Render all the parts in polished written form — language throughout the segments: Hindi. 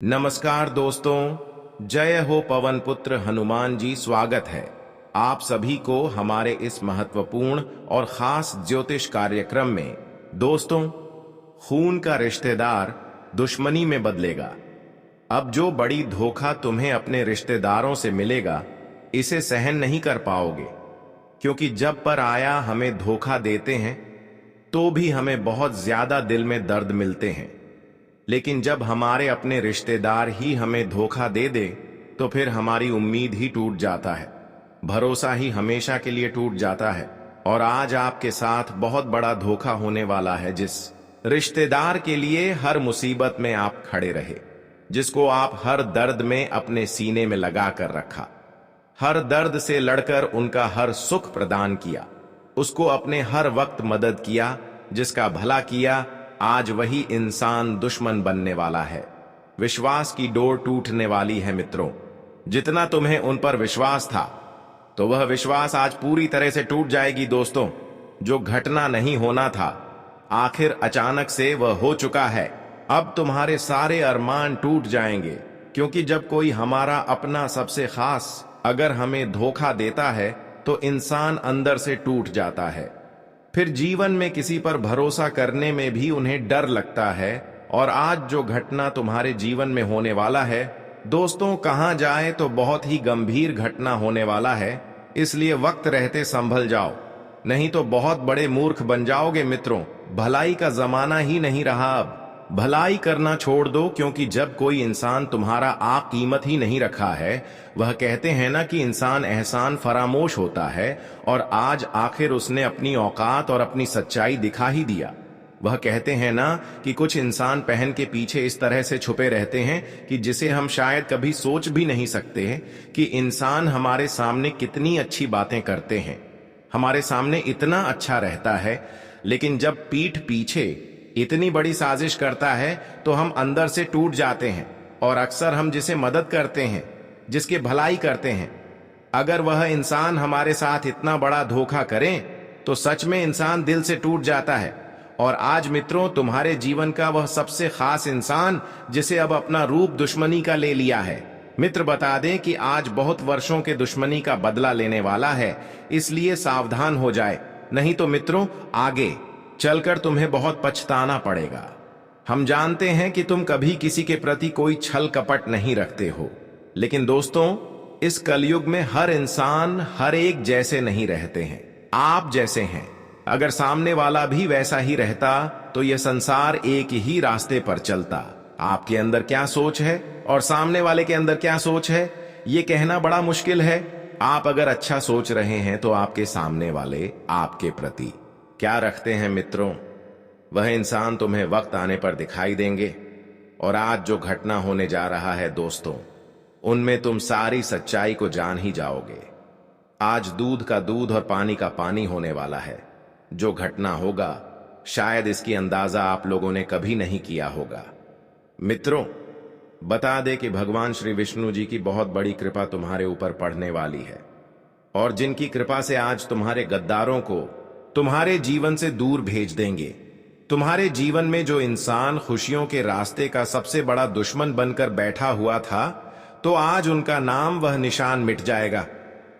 नमस्कार दोस्तों, जय हो पवन पुत्र हनुमान जी। स्वागत है आप सभी को हमारे इस महत्वपूर्ण और खास ज्योतिष कार्यक्रम में। दोस्तों, खून का रिश्तेदार दुश्मनी में बदलेगा। अब जो बड़ी धोखा तुम्हें अपने रिश्तेदारों से मिलेगा, इसे सहन नहीं कर पाओगे, क्योंकि जब पर आया हमें धोखा देते हैं तो भी हमें बहुत ज्यादा दिल में दर्द मिलते हैं, लेकिन जब हमारे अपने रिश्तेदार ही हमें धोखा दे दे तो फिर हमारी उम्मीद ही टूट जाता है, भरोसा ही हमेशा के लिए टूट जाता है। और आज आपके साथ बहुत बड़ा धोखा होने वाला है, जिस रिश्तेदार के लिए हर मुसीबत में आप खड़े रहे, जिसको आप हर दर्द में अपने सीने में लगा कर रखा, हर दर्द से लड़कर उनका हर सुख प्रदान किया, उसको अपने हर वक्त मदद किया, जिसका भला किया, आज वही इंसान दुश्मन बनने वाला है। विश्वास की डोर टूटने वाली है मित्रों। जितना तुम्हें उन पर विश्वास था, तो वह विश्वास आज पूरी तरह से टूट जाएगी दोस्तों। जो घटना नहीं होना था, आखिर अचानक से वह हो चुका है। अब तुम्हारे सारे अरमान टूट जाएंगे, क्योंकि जब कोई हमारा अपना सबसे खास अगर हमें धोखा देता है तो इंसान अंदर से टूट जाता है। फिर जीवन में किसी पर भरोसा करने में भी उन्हें डर लगता है। और आज जो घटना तुम्हारे जीवन में होने वाला है दोस्तों, कहां जाए तो बहुत ही गंभीर घटना होने वाला है। इसलिए वक्त रहते संभल जाओ, नहीं तो बहुत बड़े मूर्ख बन जाओगे मित्रों। भलाई का जमाना ही नहीं रहा अब। भलाई करना छोड़ दो, क्योंकि जब कोई इंसान तुम्हारा कीमत ही नहीं रखा है, वह कहते हैं ना कि इंसान एहसान फरामोश होता है। और आज आखिर उसने अपनी औकात और अपनी सच्चाई दिखा ही दिया। वह कहते हैं ना कि कुछ इंसान पहन के पीछे इस तरह से छुपे रहते हैं कि जिसे हम शायद कभी सोच भी नहीं सकते हैं कि इंसान हमारे सामने कितनी अच्छी बातें करते हैं, हमारे सामने इतना अच्छा रहता है, लेकिन जब पीठ पीछे इतनी बड़ी साजिश करता है तो हम अंदर से टूट जाते हैं। और अक्सर हम जिसे मदद करते हैं, जिसके भलाई करते हैं, अगर वह इंसान हमारे साथ इतना बड़ा धोखा करें तो सच में इंसान दिल से टूट जाता है। और आज मित्रों, तुम्हारे जीवन का वह सबसे खास इंसान, जिसे अब अपना रूप दुश्मनी का ले लिया है, मित्र बता दें कि आज बहुत वर्षों के दुश्मनी का बदला लेने वाला है। इसलिए सावधान हो जाए, नहीं तो मित्रों आगे चलकर तुम्हें बहुत पछताना पड़ेगा। हम जानते हैं कि तुम कभी किसी के प्रति कोई छल कपट नहीं रखते हो, लेकिन दोस्तों, इस कलयुग में हर इंसान हर एक जैसे नहीं रहते हैं। आप जैसे हैं, अगर सामने वाला भी वैसा ही रहता तो यह संसार एक ही रास्ते पर चलता। आपके अंदर क्या सोच है और सामने वाले के अंदर क्या सोच है, ये कहना बड़ा मुश्किल है। आप अगर अच्छा सोच रहे हैं तो आपके सामने वाले आपके प्रति क्या रखते हैं मित्रों, वह इंसान तुम्हें वक्त आने पर दिखाई देंगे। और आज जो घटना होने जा रहा है दोस्तों, उनमें तुम सारी सच्चाई को जान ही जाओगे। आज दूध का दूध और पानी का पानी होने वाला है। जो घटना होगा, शायद इसकी अंदाजा आप लोगों ने कभी नहीं किया होगा। मित्रों, बता दे कि भगवान श्री विष्णु जी की बहुत बड़ी कृपा तुम्हारे ऊपर पड़ने वाली है, और जिनकी कृपा से आज तुम्हारे गद्दारों को तुम्हारे जीवन से दूर भेज देंगे। तुम्हारे जीवन में जो इंसान खुशियों के रास्ते का सबसे बड़ा दुश्मन बनकर बैठा हुआ था, तो आज उनका नाम वह निशान मिट जाएगा।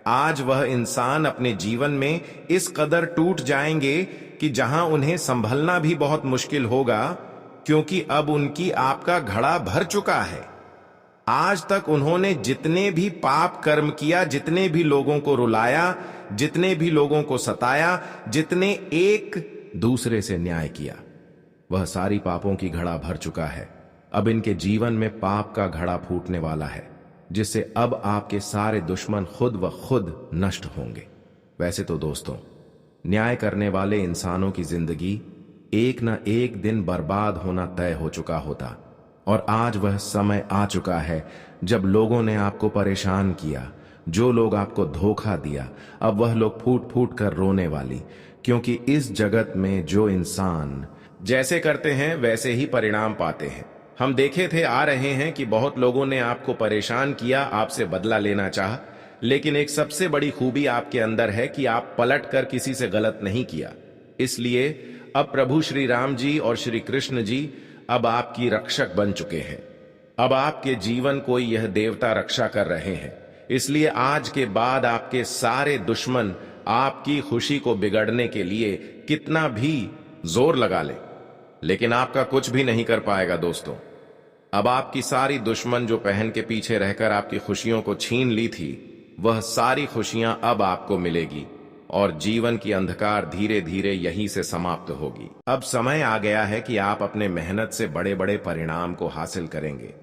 आज वह इंसान अपने जीवन में इस कदर टूट जाएंगे कि जहां उन्हें संभलना भी बहुत मुश्किल होगा, क्योंकि अब उनकी आपका घड़ा भर चुका है। आज तक उन्होंने जितने भी पाप कर्म किया, जितने भी लोगों को रुलाया, जितने भी लोगों को सताया, जितने एक दूसरे से न्याय किया, वह सारी पापों की घड़ा भर चुका है। अब इनके जीवन में पाप का घड़ा फूटने वाला है, जिससे अब आपके सारे दुश्मन खुद व खुद नष्ट होंगे। वैसे तो दोस्तों, न्याय करने वाले इंसानों की जिंदगी एक न एक दिन बर्बाद होना तय हो चुका होता, और आज वह समय आ चुका है जब लोगों ने आपको परेशान किया, जो लोग आपको धोखा दिया, अब वह लोग फूट फूट कर रोने वाली। क्योंकि इस जगत में जो इंसान जैसे करते हैं वैसे ही परिणाम पाते हैं। हम देखे थे, आ रहे हैं कि बहुत लोगों ने आपको परेशान किया, आपसे बदला लेना चाहा, लेकिन एक सबसे बड़ी खूबी आपके अंदर है कि आप पलट कर किसी से गलत नहीं किया। इसलिए अब प्रभु श्री राम जी और श्री कृष्ण जी अब आपकी रक्षक बन चुके हैं। अब आपके जीवन को यह देवता रक्षा कर रहे हैं, इसलिए आज के बाद आपके सारे दुश्मन आपकी खुशी को बिगड़ने के लिए कितना भी जोर लगा ले, लेकिन आपका कुछ भी नहीं कर पाएगा दोस्तों। अब आपकी सारी दुश्मन जो पहन के पीछे रहकर आपकी खुशियों को छीन ली थी, वह सारी खुशियां अब आपको मिलेगी और जीवन की अंधकार धीरे धीरे यहीं से समाप्त होगी। अब समय आ गया है कि आप अपने मेहनत से बड़े बड़े परिणाम को हासिल करेंगे।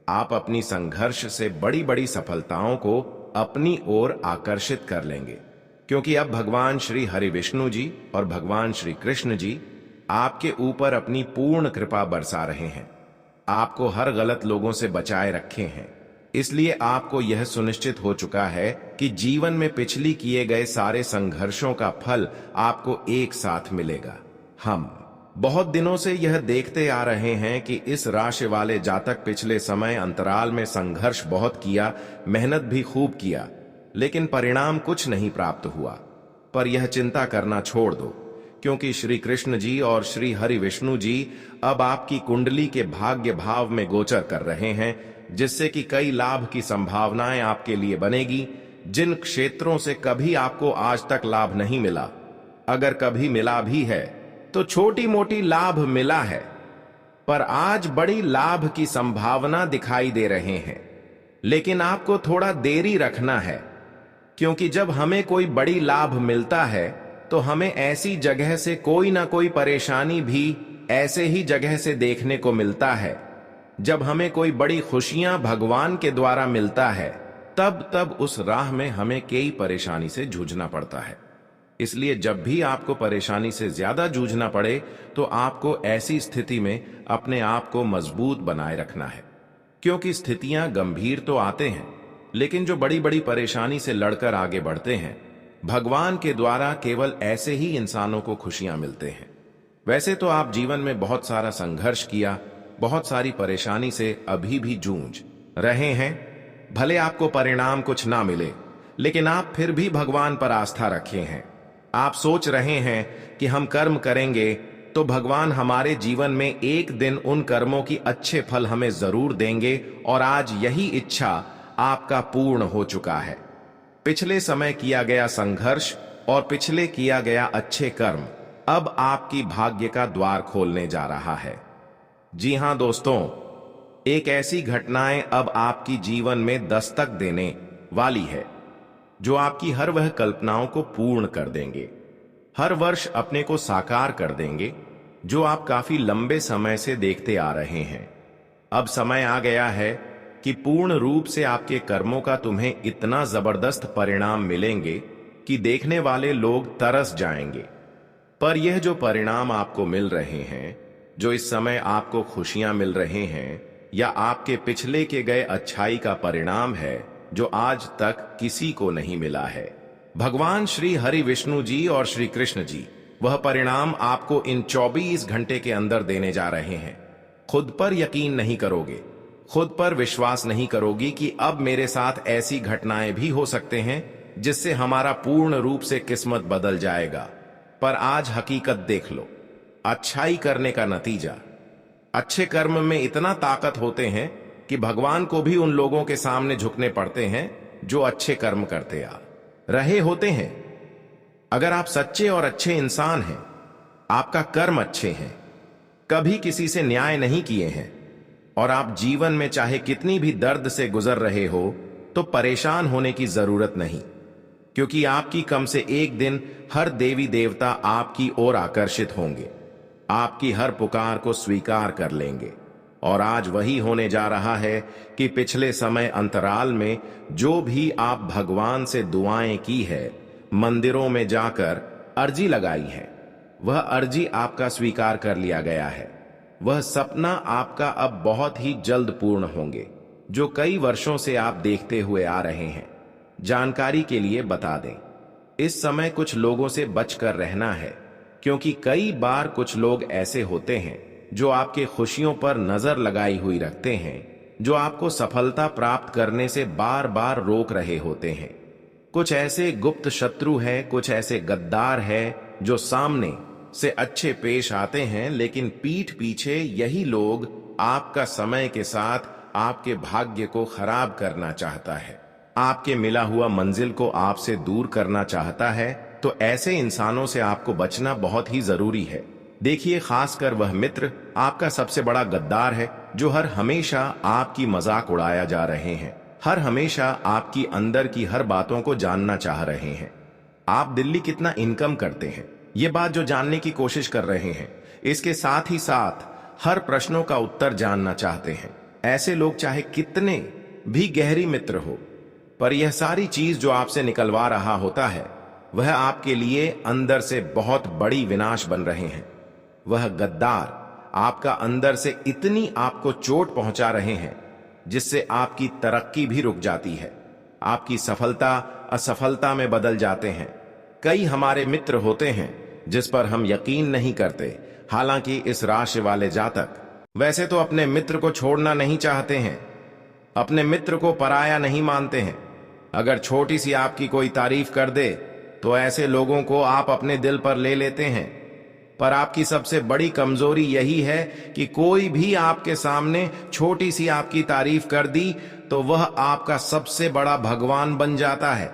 आप अपनी संघर्ष से बड़ी बड़ी सफलताओं को अपनी ओर आकर्षित कर लेंगे, क्योंकि अब भगवान श्री हरि विष्णु जी और भगवान श्री कृष्ण जी आपके ऊपर अपनी पूर्ण कृपा बरसा रहे हैं। आपको हर गलत लोगों से बचाए रखे हैं, इसलिए आपको यह सुनिश्चित हो चुका है कि जीवन में पिछली किए गए सारे संघर्षों का फल आपको एक साथ मिलेगा। हम बहुत दिनों से यह देखते आ रहे हैं कि इस राशि वाले जातक पिछले समय अंतराल में संघर्ष बहुत किया, मेहनत भी खूब किया, लेकिन परिणाम कुछ नहीं प्राप्त हुआ। पर यह चिंता करना छोड़ दो, क्योंकि श्री कृष्ण जी और श्री हरि विष्णु जी अब आपकी कुंडली के भाग्य भाव में गोचर कर रहे हैं, जिससे कि कई लाभ की संभावनाएं आपके लिए बनेगी। जिन क्षेत्रों से कभी आपको आज तक लाभ नहीं मिला, अगर कभी मिला भी है तो छोटी मोटी लाभ मिला है, पर आज बड़ी लाभ की संभावना दिखाई दे रहे हैं। लेकिन आपको थोड़ा देरी रखना है, क्योंकि जब हमें कोई बड़ी लाभ मिलता है तो हमें ऐसी जगह से कोई ना कोई परेशानी भी ऐसे ही जगह से देखने को मिलता है। जब हमें कोई बड़ी खुशियां भगवान के द्वारा मिलता है, तब उस राह में हमें कई परेशानी से जूझना पड़ता है। इसलिए जब भी आपको परेशानी से ज्यादा जूझना पड़े, तो आपको ऐसी स्थिति में अपने आप को मजबूत बनाए रखना है, क्योंकि स्थितियां गंभीर तो आते हैं, लेकिन जो बड़ी बड़ी परेशानी से लड़कर आगे बढ़ते हैं, भगवान के द्वारा केवल ऐसे ही इंसानों को खुशियां मिलते हैं। वैसे तो आप जीवन में बहुत सारा संघर्ष किया, बहुत सारी परेशानी से अभी भी जूझ रहे हैं। भले आपको परिणाम कुछ ना मिले, लेकिन आप फिर भी भगवान पर आस्था रखे हैं। आप सोच रहे हैं कि हम कर्म करेंगे तो भगवान हमारे जीवन में एक दिन उन कर्मों की अच्छे फल हमें जरूर देंगे, और आज यही इच्छा आपका पूर्ण हो चुका है। पिछले समय किया गया संघर्ष और पिछले किया गया अच्छे कर्म अब आपकी भाग्य का द्वार खोलने जा रहा है। जी हां दोस्तों, एक ऐसी घटनाएं अब आपकी जीवन में दस्तक देने वाली है जो आपकी हर वह कल्पनाओं को पूर्ण कर देंगे, हर वर्ष अपने को साकार कर देंगे जो आप काफी लंबे समय से देखते आ रहे हैं। अब समय आ गया है कि पूर्ण रूप से आपके कर्मों का तुम्हें इतना जबरदस्त परिणाम मिलेंगे कि देखने वाले लोग तरस जाएंगे। पर यह जो परिणाम आपको मिल रहे हैं, जो इस समय आपको खुशियां मिल रहे हैं, या आपके पिछले के गए अच्छाई का परिणाम है जो आज तक किसी को नहीं मिला है। भगवान श्री हरि विष्णु जी और श्री कृष्ण जी वह परिणाम आपको इन 24 घंटे के अंदर देने जा रहे हैं। खुद पर यकीन नहीं करोगे, खुद पर विश्वास नहीं करोगी कि अब मेरे साथ ऐसी घटनाएं भी हो सकते हैं जिससे हमारा पूर्ण रूप से किस्मत बदल जाएगा। पर आज हकीकत देख लो, अच्छाई करने का नतीजा, अच्छे कर्म में इतना ताकत होते हैं कि भगवान को भी उन लोगों के सामने झुकने पड़ते हैं जो अच्छे कर्म करते आ रहे होते हैं। अगर आप सच्चे और अच्छे इंसान हैं, आपका कर्म अच्छे हैं, कभी किसी से न्याय नहीं किए हैं, और आप जीवन में चाहे कितनी भी दर्द से गुजर रहे हो, तो परेशान होने की जरूरत नहीं, क्योंकि आपकी कम से एक दिन हर देवी देवता आपकी ओर आकर्षित होंगे, आपकी हर पुकार को स्वीकार कर लेंगे। और आज वही होने जा रहा है कि पिछले समय अंतराल में जो भी आप भगवान से दुआएं की है, मंदिरों में जाकर अर्जी लगाई है, वह अर्जी आपका स्वीकार कर लिया गया है। वह सपना आपका अब बहुत ही जल्द पूर्ण होंगे, जो कई वर्षों से आप देखते हुए आ रहे हैं। जानकारी के लिए बता दें, इस समय कुछ लोगों से बचकर रहना है, क्योंकि कई बार कुछ लोग ऐसे होते हैं जो आपके खुशियों पर नजर लगाई हुई रखते हैं, जो आपको सफलता प्राप्त करने से बार बार रोक रहे होते हैं। कुछ ऐसे गुप्त शत्रु हैं, कुछ ऐसे गद्दार हैं जो सामने से अच्छे पेश आते हैं, लेकिन पीठ पीछे यही लोग आपका समय के साथ आपके भाग्य को खराब करना चाहता है, आपके मिला हुआ मंजिल को आपसे दूर करना चाहता है, तो ऐसे इंसानों से आपको बचना बहुत ही जरूरी है। देखिए, खासकर वह मित्र आपका सबसे बड़ा गद्दार है, जो हर हमेशा आपकी मजाक उड़ाया जा रहे हैं, हर हमेशा आपकी अंदर की हर बातों को जानना चाह रहे हैं। आप दिल्ली कितना इनकम करते हैं, ये बात जो जानने की कोशिश कर रहे हैं, इसके साथ ही साथ हर प्रश्नों का उत्तर जानना चाहते हैं। ऐसे लोग चाहे कितने भी गहरी मित्र हो, पर यह सारी चीज जो आपसे निकलवा रहा होता है, वह आपके लिए अंदर से बहुत बड़ी विनाश बन रहे हैं। वह गद्दार आपका अंदर से इतनी आपको चोट पहुंचा रहे हैं, जिससे आपकी तरक्की भी रुक जाती है, आपकी सफलता असफलता में बदल जाते हैं। कई हमारे मित्र होते हैं जिस पर हम यकीन नहीं करते, हालांकि इस राशि वाले जातक वैसे तो अपने मित्र को छोड़ना नहीं चाहते हैं, अपने मित्र को पराया नहीं मानते हैं। अगर छोटी सी आपकी कोई तारीफ कर दे तो ऐसे लोगों को आप अपने दिल पर ले लेते हैं। पर आपकी सबसे बड़ी कमजोरी यही है कि कोई भी आपके सामने छोटी सी आपकी तारीफ कर दी तो वह आपका सबसे बड़ा भगवान बन जाता है।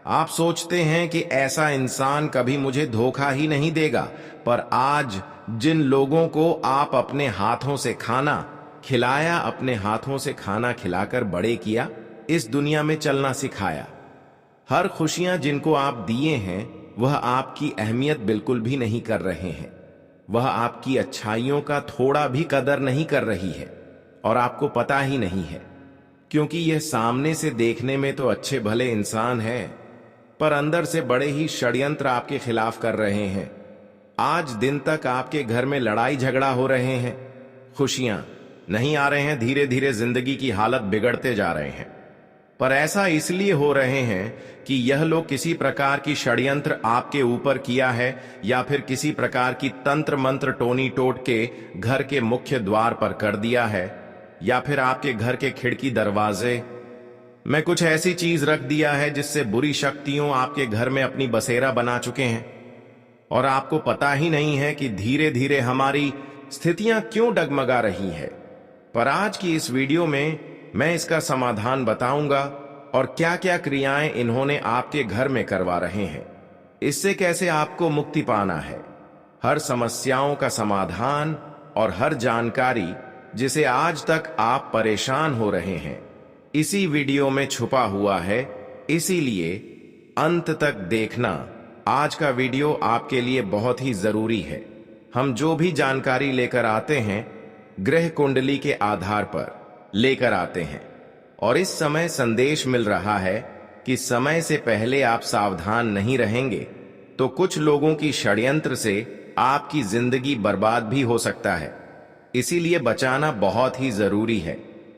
आप सोचते हैं कि ऐसा इंसान कभी मुझे धोखा ही नहीं देगा, पर आज जिन लोगों को आप अपने हाथों से खाना खिलाया, अपने हाथों से खाना खिलाकर बड़े किया, इस दुनिया में चलना सिखाया, हर खुशियां जिनको आप दिए हैं, वह आपकी अहमियत बिल्कुल भी नहीं कर रहे हैं। वह आपकी अच्छाइयों का थोड़ा भी कदर नहीं कर रही है, और आपको पता ही नहीं है, क्योंकि यह सामने से देखने में तो अच्छे भले इंसान है, पर अंदर से बड़े ही षड्यंत्र आपके खिलाफ कर रहे हैं। आज दिन तक आपके घर में लड़ाई झगड़ा हो रहे हैं, खुशियां नहीं आ रहे हैं, धीरे धीरे जिंदगी की हालत बिगड़ते जा रहे हैं। पर ऐसा इसलिए हो रहे हैं कि यह लोग किसी प्रकार की षड्यंत्र आपके ऊपर किया है, या फिर किसी प्रकार की तंत्र मंत्र टोनी टोट के घर के मुख्य द्वार पर कर दिया है, या फिर आपके घर के खिड़की दरवाजे में कुछ ऐसी चीज रख दिया है जिससे बुरी शक्तियों आपके घर में अपनी बसेरा बना चुके हैं, और आपको पता ही नहीं है कि धीरे धीरे हमारी स्थितियां क्यों डगमगा रही है। पर आज की इस वीडियो में मैं इसका समाधान बताऊंगा, और क्या क्या क्रियाएं इन्होंने आपके घर में करवा रहे हैं, इससे कैसे आपको मुक्ति पाना है। हर समस्याओं का समाधान और हर जानकारी जिसे आज तक आप परेशान हो रहे हैं, इसी वीडियो में छुपा हुआ है, इसीलिए अंत तक देखना। आज का वीडियो आपके लिए बहुत ही जरूरी है। हम जो भी जानकारी लेकर आते हैं, ग्रह कुंडली के आधार पर लेकर आते हैं, और इस समय संदेश मिल रहा है कि समय से पहले आप सावधान नहीं रहेंगे तो कुछ लोगों की षड्यंत्र से आपकी जिंदगी बर्बाद भी हो सकता है। इसीलिए बचाना बहुत ही जरूरी है।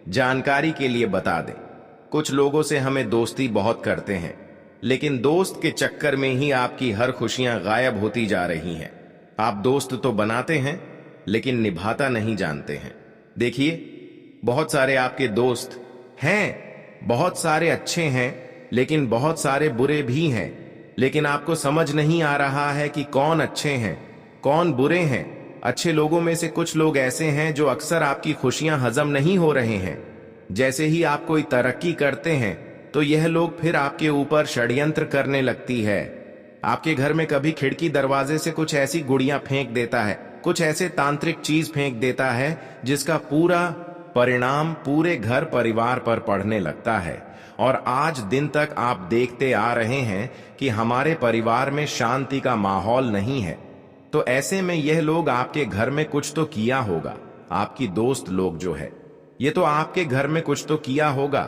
जानकारी के लिए बता दें, कुछ लोगों से हमें दोस्ती बहुत करते हैं, लेकिन दोस्त के चक्कर में ही आपकी हर खुशियां गायब होती जा रही हैं। आप दोस्त तो बनाते हैं, लेकिन निभाता नहीं जानते हैं। देखिए, बहुत सारे आपके दोस्त हैं, बहुत सारे अच्छे हैं, लेकिन बहुत सारे बुरे भी हैं। लेकिन आपको समझ नहीं आ रहा है कि कौन अच्छे हैं, कौन बुरे हैं। अच्छे लोगों में से कुछ लोग ऐसे हैं जो अक्सर आपकी खुशियां हजम नहीं हो रहे हैं। जैसे ही आप कोई तरक्की करते हैं, तो यह लोग फिर आपके ऊपर षड्यंत्र करने लगती है। आपके घर में कभी खिड़की दरवाजे से कुछ ऐसी गुड़ियां फेंक देता है, कुछ ऐसे तांत्रिक चीज फेंक देता है, जिसका पूरा परिणाम पूरे घर परिवार पर पड़ने लगता है। और आज दिन तक आप देखते आ रहे हैं कि हमारे परिवार में शांति का माहौल नहीं है। तो ऐसे में यह लोग आपके घर में कुछ तो किया होगा। आपकी दोस्त लोग जो है, ये तो आपके घर में कुछ तो किया होगा।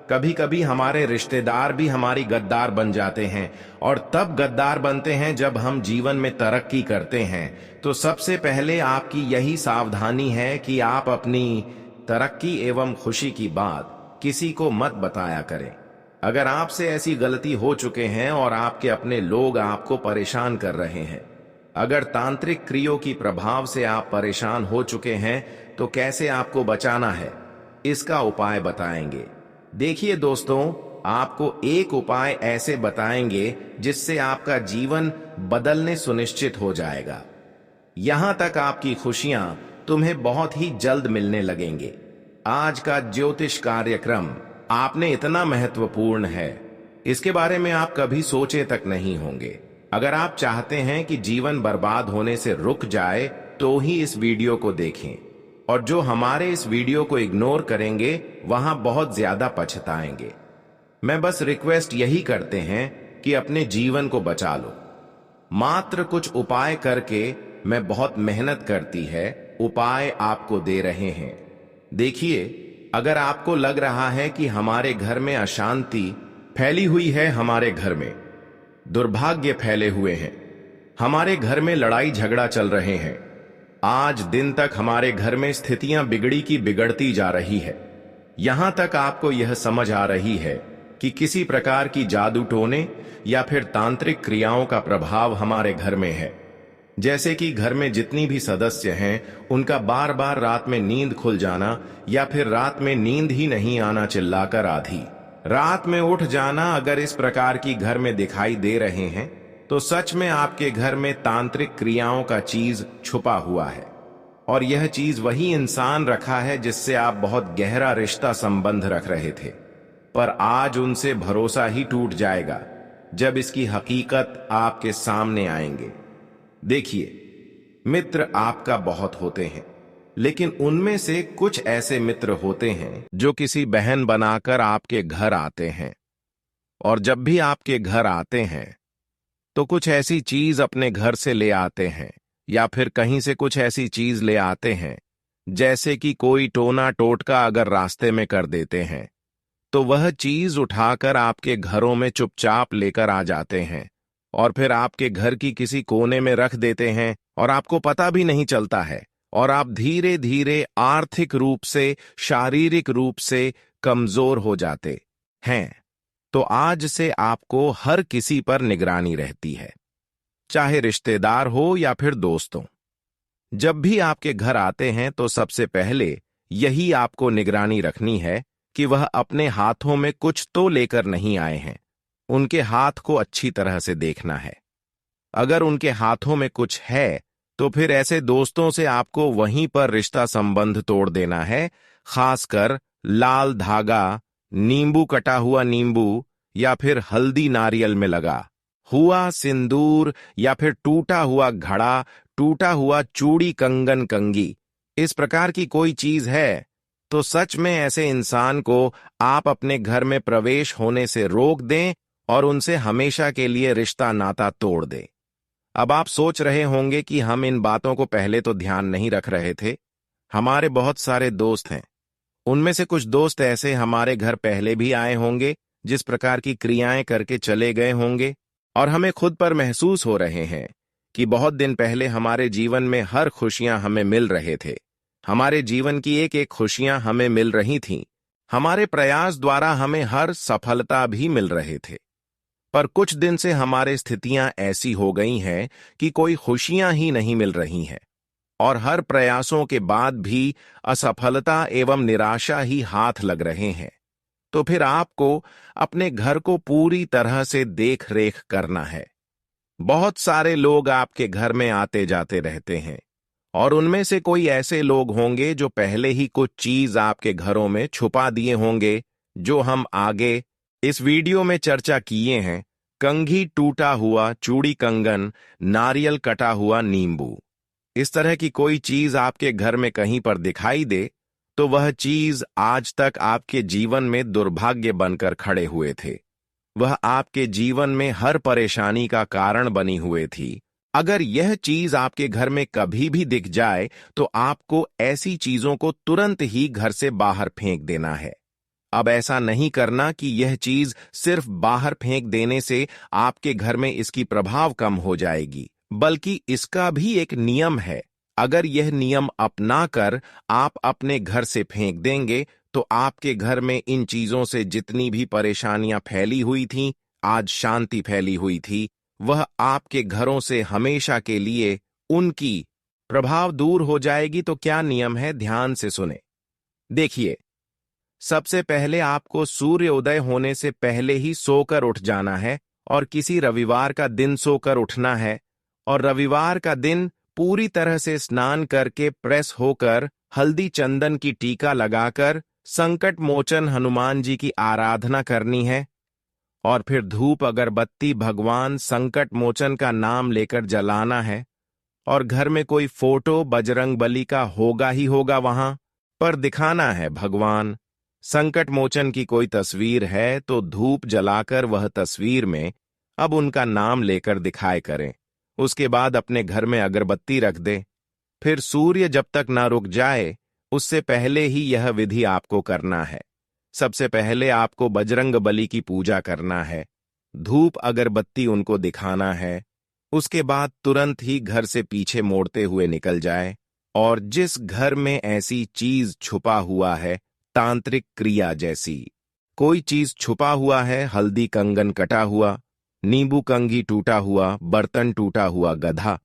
कभी कभी हमारे रिश्तेदार भी हमारी गद्दार बन जाते हैं, और तब गद्दार बनते हैं जब हम जीवन में तरक्की करते हैं। तो सबसे पहले आपकी यही सावधानी है कि आप अपनी तरक्की एवं खुशी की बात किसी को मत बताया करें। अगर आपसे ऐसी गलती हो चुके हैं और आपके अपने लोग आपको परेशान कर रहे हैं, अगर तांत्रिक क्रियों की प्रभाव से आप परेशान हो चुके हैं, तो कैसे आपको बचाना है, इसका उपाय बताएंगे। देखिए दोस्तों, आपको एक उपाय ऐसे बताएंगे जिससे आपका जीवन बदलने सुनिश्चित हो जाएगा। यहां तक आपकी खुशियां तुम्हें बहुत ही जल्द मिलने लगेंगे। आज का ज्योतिष कार्यक्रम आपने इतना महत्वपूर्ण है, इसके बारे में आप कभी सोचे तक नहीं होंगे। अगर आप चाहते हैं कि जीवन बर्बाद होने से रुक जाए तो ही इस वीडियो को देखें, और जो हमारे इस वीडियो को इग्नोर करेंगे वहां बहुत ज्यादा पछताएंगे। मैं बस रिक्वेस्ट यही करते हैं कि अपने जीवन को बचा लो। मात्र कुछ उपाय करके मैं बहुत मेहनत करती है उपाय आपको दे रहे हैं। देखिए, अगर आपको लग रहा है कि हमारे घर में अशांति फैली हुई है, हमारे घर में दुर्भाग्य फैले हुए हैं, हमारे घर में लड़ाई झगड़ा चल रहे हैं, आज दिन तक हमारे घर में स्थितियां बिगड़ी की बिगड़ती जा रही है, यहां तक आपको यह समझ आ रही है कि किसी प्रकार की जादू टोने या फिर तांत्रिक क्रियाओं का प्रभाव हमारे घर में है, जैसे कि घर में जितनी भी सदस्य हैं उनका बार बार रात में नींद खुल जाना, या फिर रात में नींद ही नहीं आना, चिल्लाकर आधी रात में उठ जाना, अगर इस प्रकार की घर में दिखाई दे रहे हैं तो सच में आपके घर में तांत्रिक क्रियाओं का चीज छुपा हुआ है। और यह चीज वही इंसान रखा है जिससे आप बहुत गहरा रिश्ता संबंध रख रहे थे, पर आज उनसे भरोसा ही टूट जाएगा जब इसकी हकीकत आपके सामने आएंगे। देखिए, मित्र आपका बहुत होते हैं, लेकिन उनमें से कुछ ऐसे मित्र होते हैं जो किसी बहन बनाकर आपके घर आते हैं, और जब भी आपके घर आते हैं तो कुछ ऐसी चीज अपने घर से ले आते हैं, या फिर कहीं से कुछ ऐसी चीज ले आते हैं, जैसे कि कोई टोना टोटका अगर रास्ते में कर देते हैं तो वह चीज उठाकर आपके घरों में चुपचाप लेकर आ जाते हैं, और फिर आपके घर की किसी कोने में रख देते हैं और आपको पता भी नहीं चलता है, और आप धीरे धीरे आर्थिक रूप से, शारीरिक रूप से कमजोर हो जाते हैं। तो आज से आपको हर किसी पर निगरानी रहती है, चाहे रिश्तेदार हो या फिर दोस्तों। जब भी आपके घर आते हैं तो सबसे पहले यही आपको निगरानी रखनी है कि वह अपने हाथों में कुछ तो लेकर नहीं आए हैं। उनके हाथ को अच्छी तरह से देखना है। अगर उनके हाथों में कुछ है तो फिर ऐसे दोस्तों से आपको वहीं पर रिश्ता संबंध तोड़ देना है, खासकर लाल धागा, नींबू, कटा हुआ नींबू, या फिर हल्दी नारियल में लगा हुआ सिंदूर, या फिर टूटा हुआ घड़ा, टूटा हुआ चूड़ी, कंगन, कंगी, इस प्रकार की कोई चीज है तो सच में ऐसे इंसान को आप अपने घर में प्रवेश होने से रोक दें और उनसे हमेशा के लिए रिश्ता नाता तोड़ दें। अब आप सोच रहे होंगे कि हम इन बातों को पहले तो ध्यान नहीं रख रहे थे। हमारे बहुत सारे दोस्त हैं, उनमें से कुछ दोस्त ऐसे हमारे घर पहले भी आए होंगे, जिस प्रकार की क्रियाएं करके चले गए होंगे, और हमें खुद पर महसूस हो रहे हैं कि बहुत दिन पहले हमारे जीवन में हर खुशियां हमें मिल रहे थे, हमारे जीवन की एक एक खुशियां हमें मिल रही थीं, हमारे प्रयास द्वारा हमें हर सफलता भी मिल रहे थे। पर कुछ दिन से हमारी स्थितियां ऐसी हो गई हैं कि कोई खुशियां ही नहीं मिल रही हैं, और हर प्रयासों के बाद भी असफलता एवं निराशा ही हाथ लग रहे हैं। तो फिर आपको अपने घर को पूरी तरह से देख रेख करना है। बहुत सारे लोग आपके घर में आते जाते रहते हैं, और उनमें से कोई ऐसे लोग होंगे जो पहले ही कुछ चीज आपके घरों में छुपा दिए होंगे, जो हम आगे इस वीडियो में चर्चा किए हैं। कंघी, टूटा हुआ चूड़ी, कंगन, नारियल, कटा हुआ नींबू, इस तरह की कोई चीज आपके घर में कहीं पर दिखाई दे तो वह चीज आज तक आपके जीवन में दुर्भाग्य बनकर खड़े हुए थे, वह आपके जीवन में हर परेशानी का कारण बनी हुए थी। अगर यह चीज आपके घर में कभी भी दिख जाए तो आपको ऐसी चीजों को तुरंत ही घर से बाहर फेंक देना है। अब ऐसा नहीं करना कि यह चीज सिर्फ बाहर फेंक देने से आपके घर में इसकी प्रभाव कम हो जाएगी, बल्कि इसका भी एक नियम है। अगर यह नियम अपनाकर आप अपने घर से फेंक देंगे तो आपके घर में इन चीजों से जितनी भी परेशानियां फैली हुई थीं, आज शांति फैली हुई थी, वह आपके घरों से हमेशा के लिए उनकी प्रभाव दूर हो जाएगी। तो क्या नियम है, ध्यान से सुने। देखिए, सबसे पहले आपको सूर्य उदय होने से पहले ही सोकर उठ जाना है, और किसी रविवार का दिन सोकर उठना है, और रविवार का दिन पूरी तरह से स्नान करके प्रेस होकर हल्दी चंदन की टीका लगाकर संकट मोचन हनुमान जी की आराधना करनी है और फिर धूप अगरबत्ती भगवान संकट मोचन का नाम लेकर जलाना है। और घर में कोई फोटो बजरंग बली का होगा ही होगा वहां पर दिखाना है। भगवान संकट मोचन की कोई तस्वीर है तो धूप जलाकर वह तस्वीर में अब उनका नाम लेकर दिखाए करें। उसके बाद अपने घर में अगरबत्ती रख दे। फिर सूर्य जब तक ना रुक जाए उससे पहले ही यह विधि आपको करना है। सबसे पहले आपको बजरंग बली की पूजा करना है, धूप अगरबत्ती उनको दिखाना है। उसके बाद तुरंत ही घर से पीछे मोड़ते हुए निकल जाए और जिस घर में ऐसी चीज छुपा हुआ है, तांत्रिक क्रिया जैसी कोई चीज छुपा हुआ है, हल्दी कंगन कटा हुआ, नींबू कंघी टूटा हुआ, बर्तन टूटा हुआ, गधा,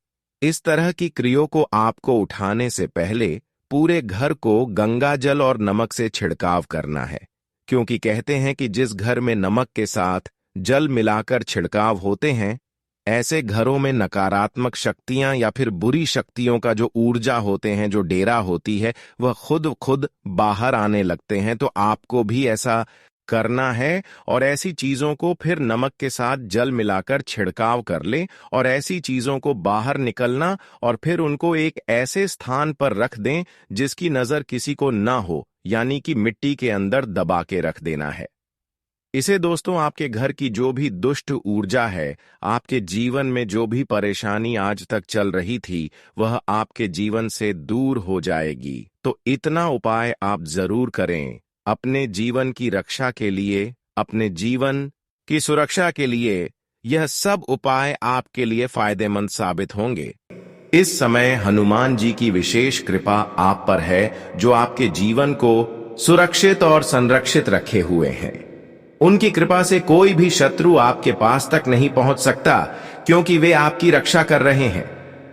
इस तरह की क्रियों को आपको उठाने से पहले पूरे घर को गंगा जल और नमक से छिड़काव करना है। क्योंकि कहते हैं कि जिस घर में नमक के साथ जल मिलाकर छिड़काव होते हैं, ऐसे घरों में नकारात्मक शक्तियां या फिर बुरी शक्तियों का जो ऊर्जा होते हैं, जो डेरा होती है, वह खुद बाहर आने लगते हैं। तो आपको भी ऐसा करना है और ऐसी चीजों को फिर नमक के साथ जल मिलाकर छिड़काव कर ले और ऐसी चीजों को बाहर निकलना और फिर उनको एक ऐसे स्थान पर रख दें जिसकी नजर किसी को ना हो, यानी कि मिट्टी के अंदर दबा के रख देना है। इसे दोस्तों आपके घर की जो भी दुष्ट ऊर्जा है, आपके जीवन में जो भी परेशानी आज तक चल रही थी, वह आपके जीवन से दूर हो जाएगी। तो इतना उपाय आप जरूर करें अपने जीवन की रक्षा के लिए, अपने जीवन की सुरक्षा के लिए। यह सब उपाय आपके लिए फायदेमंद साबित होंगे। इस समय हनुमान जी की विशेष कृपा आप पर है, जो आपके जीवन को सुरक्षित और संरक्षित रखे हुए हैं। उनकी कृपा से कोई भी शत्रु आपके पास तक नहीं पहुंच सकता, क्योंकि वे आपकी रक्षा कर रहे हैं।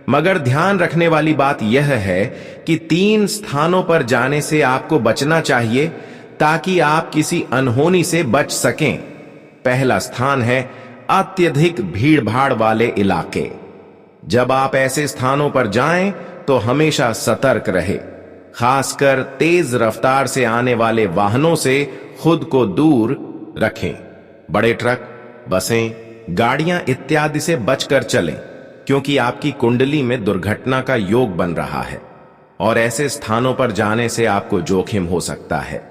मगर ध्यान रखने वाली बात यह है कि 3 स्थानों पर जाने से आपको बचना चाहिए ताकि आप किसी अनहोनी से बच सकें। पहला स्थान है अत्यधिक भीड़-भाड़ वाले इलाके। जब आप ऐसे स्थानों पर जाएं तो हमेशा सतर्क रहे। खासकर तेज रफ्तार से आने वाले वाहनों से खुद को दूर रखें। बड़े ट्रक, बसें, गाड़ियां इत्यादि से बचकर चलें, क्योंकि आपकी कुंडली में दुर्घटना का योग बन रहा है और ऐसे स्थानों पर जाने से आपको जोखिम हो सकता है।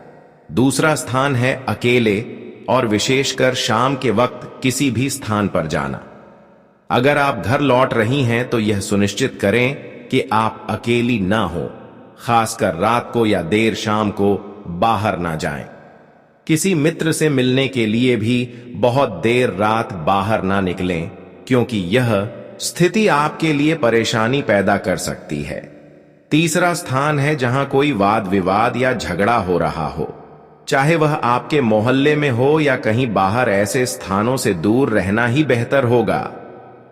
दूसरा स्थान है अकेले और विशेषकर शाम के वक्त किसी भी स्थान पर जाना। अगर आप घर लौट रही हैं तो यह सुनिश्चित करें कि आप अकेली ना हो। खासकर रात को या देर शाम को बाहर ना जाएं। किसी मित्र से मिलने के लिए भी बहुत देर रात बाहर ना निकलें, क्योंकि यह स्थिति आपके लिए परेशानी पैदा कर सकती है। तीसरा स्थान है जहां कोई वाद विवाद या झगड़ा हो रहा हो, चाहे वह आपके मोहल्ले में हो या कहीं बाहर। ऐसे स्थानों से दूर रहना ही बेहतर होगा।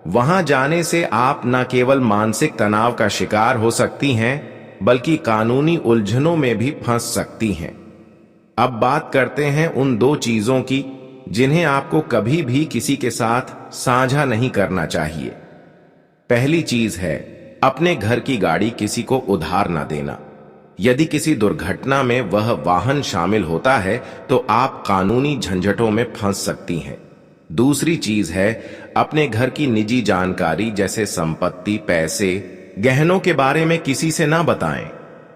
वहां जाने से आप न केवल मानसिक तनाव का शिकार हो सकती हैं, बल्कि कानूनी उलझनों में भी फंस सकती हैं। अब बात करते हैं उन 2 चीजों की जिन्हें आपको कभी भी किसी के साथ साझा नहीं करना चाहिए। पहली चीज है अपने घर की गाड़ी किसी को उधार ना देना। यदि किसी दुर्घटना में वह वाहन शामिल होता है तो आप कानूनी झंझटों में फंस सकती हैं। दूसरी चीज है अपने घर की निजी जानकारी जैसे संपत्ति, पैसे, गहनों के बारे में किसी से ना बताएं।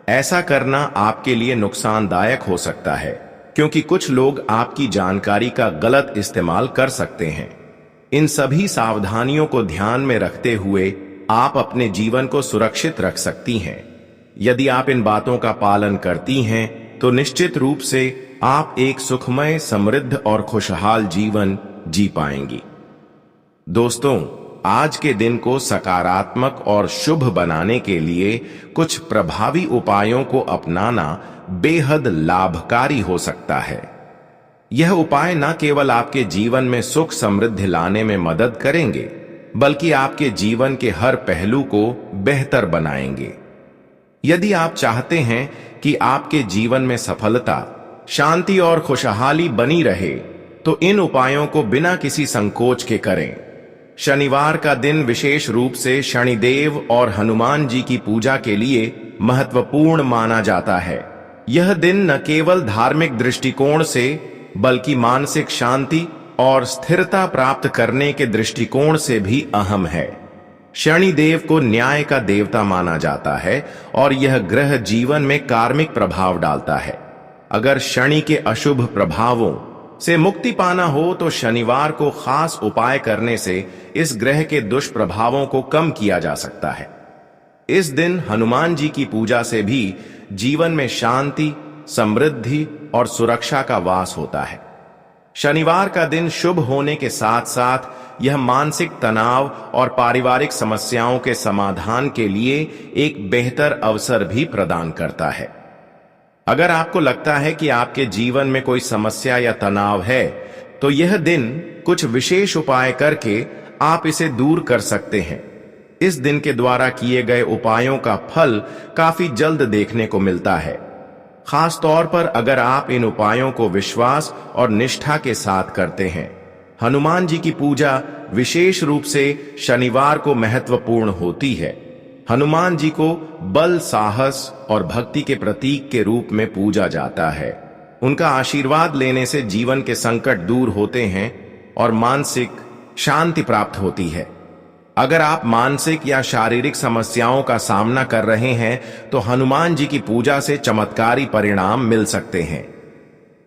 ऐसा करना आपके लिए नुकसानदायक हो सकता है, क्योंकि कुछ लोग आपकी जानकारी का गलत इस्तेमाल कर सकते हैं। इन सभी सावधानियों को ध्यान में रखते हुए आप अपने जीवन को सुरक्षित रख सकती हैं। यदि आप इन बातों का पालन करती हैं तो निश्चित रूप से आप एक सुखमय, समृद्ध और खुशहाल जीवन जी पाएंगी। दोस्तों, आज के दिन को सकारात्मक और शुभ बनाने के लिए कुछ प्रभावी उपायों को अपनाना बेहद लाभकारी हो सकता है। यह उपाय न केवल आपके जीवन में सुख समृद्धि लाने में मदद करेंगे, बल्कि आपके जीवन के हर पहलू को बेहतर बनाएंगे। यदि आप चाहते हैं कि आपके जीवन में सफलता, शांति और खुशहाली बनी रहे, तो इन उपायों को बिना किसी संकोच के करें। शनिवार का दिन विशेष रूप से शनिदेव और हनुमान जी की पूजा के लिए महत्वपूर्ण माना जाता है। यह दिन न केवल धार्मिक दृष्टिकोण से बल्कि मानसिक शांति और स्थिरता प्राप्त करने के दृष्टिकोण से भी अहम है। शनिदेव को न्याय का देवता माना जाता है और यह ग्रह जीवन में कार्मिक प्रभाव डालता है। अगर शनि के अशुभ प्रभावों से मुक्ति पाना हो तो शनिवार को खास उपाय करने से इस ग्रह के दुष्प्रभावों को कम किया जा सकता है। इस दिन हनुमान जी की पूजा से भी जीवन में शांति, समृद्धि और सुरक्षा का वास होता है। शनिवार का दिन शुभ होने के साथ साथ यह मानसिक तनाव और पारिवारिक समस्याओं के समाधान के लिए एक बेहतर अवसर भी प्रदान करता है। अगर आपको लगता है कि आपके जीवन में कोई समस्या या तनाव है, तो यह दिन कुछ विशेष उपाय करके आप इसे दूर कर सकते हैं। इस दिन के द्वारा किए गए उपायों का फल काफी जल्द देखने को मिलता है, खास तौर पर अगर आप इन उपायों को विश्वास और निष्ठा के साथ करते हैं। हनुमान जी की पूजा विशेष रूप से शनिवार को महत्वपूर्ण होती है। हनुमान जी को बल, साहस और भक्ति के प्रतीक के रूप में पूजा जाता है। उनका आशीर्वाद लेने से जीवन के संकट दूर होते हैं और मानसिक शांति प्राप्त होती है। अगर आप मानसिक या शारीरिक समस्याओं का सामना कर रहे हैं तो हनुमान जी की पूजा से चमत्कारी परिणाम मिल सकते हैं।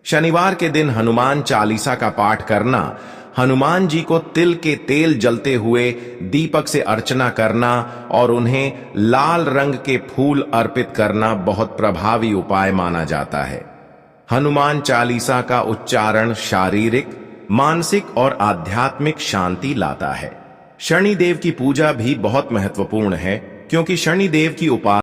शनिवार के दिन हनुमान चालीसा का पाठ करना, हनुमान जी को तिल के तेल जलते हुए दीपक से अर्चना करना और उन्हें लाल रंग के फूल अर्पित करना बहुत प्रभावी उपाय माना जाता है। हनुमान चालीसा का उच्चारण शारीरिक, मानसिक और आध्यात्मिक शांति लाता है। शनिदेव की पूजा भी बहुत महत्वपूर्ण है क्योंकि शनिदेव की उपासना